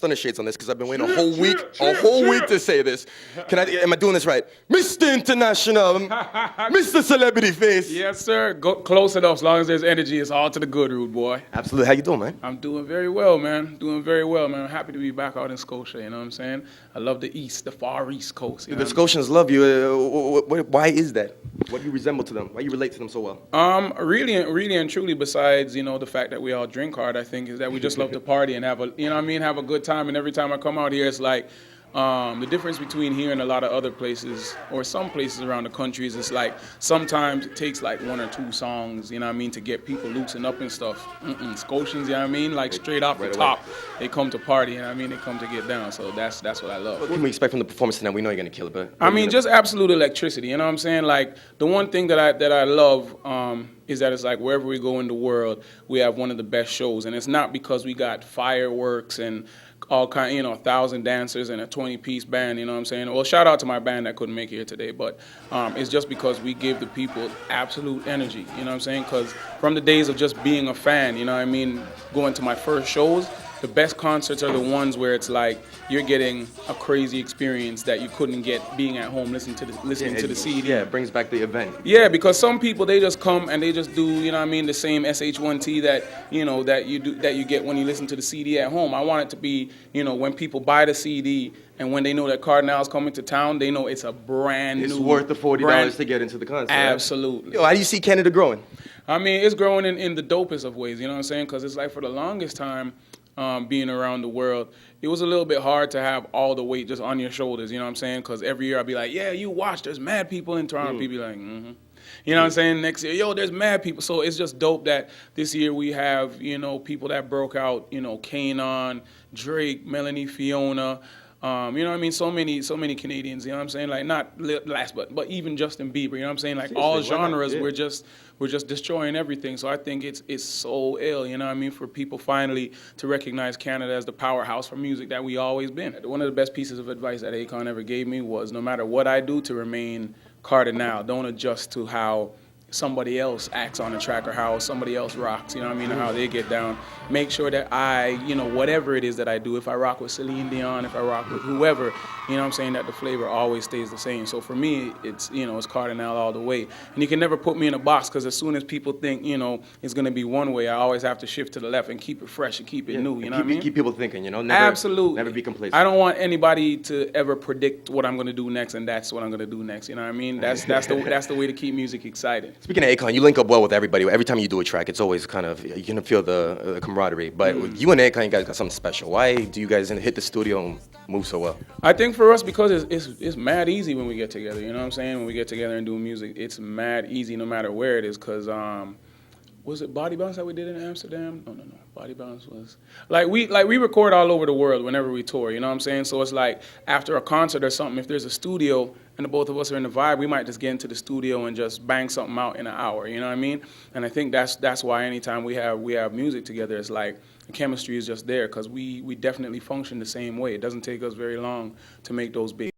stunner shades on this because I've been waiting a whole week to say this. Am I doing this right? Mr. International, Mr. Celebrity Face. Yes, sir. Go close enough. As long as there's energy, it's all to the good, rude boy. Absolutely. How you doing, man? I'm doing very well, man. Doing very well, man. I'm happy to be back out in Scotia, you know what I'm saying? I love the East, the far East Coast. The Scotians love you. Why is that? What do you resemble to them? Why do you relate to them so well? Really and truly, besides, the fact that we all drink hard, I think, is that we just love to party and have a good time. And every time I come out here, it's like, the difference between here and a lot of other places, or some places around the country, is it's like sometimes it takes like 1 or 2 songs, to get people loosened up and stuff. Scotians, like straight off the top, they come to party, they come to get down. So that's what I love. What can we expect from the performance tonight? We know you're gonna kill it, but just absolute electricity. You know what I'm saying? Like the one thing that I love is that it's like wherever we go in the world, we have one of the best shows, and it's not because we got fireworks and all kind, 1,000 dancers and a 20-piece band, you know what I'm saying? Well, shout out to my band that couldn't make it here today, but it's just because we give the people absolute energy, you know what I'm saying? Because from the days of just being a fan, going to my first shows, the best concerts are the ones where it's like you're getting a crazy experience that you couldn't get being at home listening to the CD. Yeah, it brings back the event. Yeah, because some people, they just come and they just do, the same SH1T that you get when you listen to the CD at home. I want it to be, when people buy the CD and when they know that Kardinal's coming to town, they know it's a brand new. It's worth the $40 to get into the concert. Absolutely. Yo, how do you see Canada growing? It's growing in the dopest of ways, you know what I'm saying? Because it's like for the longest time, being around the world, it was a little bit hard to have all the weight just on your shoulders, you know what I'm saying? Because every year I'd be like, yeah, you watch, there's mad people in Toronto. People be like, mm-hmm. You know what I'm saying? Next year, yo, there's mad people. So it's just dope that this year we have, people that broke out, Kanon, Drake, Melanie Fiona, so many Canadians, you know what I'm saying? Like not last, but even Justin Bieber, you know what I'm saying? Like all genres, we're just destroying everything. So I think it's so ill, you know what I mean, for people finally to recognize Canada as the powerhouse for music that we always been. One of the best pieces of advice that Akon ever gave me was no matter what I do, to remain Kardinal. Don't adjust to how somebody else acts on the track or how somebody else rocks, you know what I mean, or how they get down. Make sure that I, whatever it is that I do, if I rock with Celine Dion, if I rock with whoever, you know what I'm saying, that the flavor always stays the same. So for me, it's Kardinal all the way. And you can never put me in a box because as soon as people think, it's going to be one way, I always have to shift to the left and keep it fresh and keep it new, you know what I mean? Keep people thinking, never, Absolutely. Never be complacent. I don't want anybody to ever predict what I'm going to do next and that's what I'm going to do next, you know what I mean? That's the way to keep music exciting. Speaking of Akon, you link up well with everybody. Every time you do a track, it's always kind of, you can feel the camaraderie. But you and Akon, you guys got something special. Why do you guys hit the studio and move so well? I think for us, because it's mad easy when we get together, you know what I'm saying? When we get together and do music, it's mad easy no matter where it is, because was it Body Bounce that we did in Amsterdam? No. Body Bounce was like we record all over the world whenever we tour, you know what I'm saying? So it's like after a concert or something, if there's a studio and the both of us are in the vibe, we might just get into the studio and just bang something out in an hour, you know what I mean? And I think that's why anytime we have music together, it's like the chemistry is just there because we definitely function the same way. It doesn't take us very long to make those big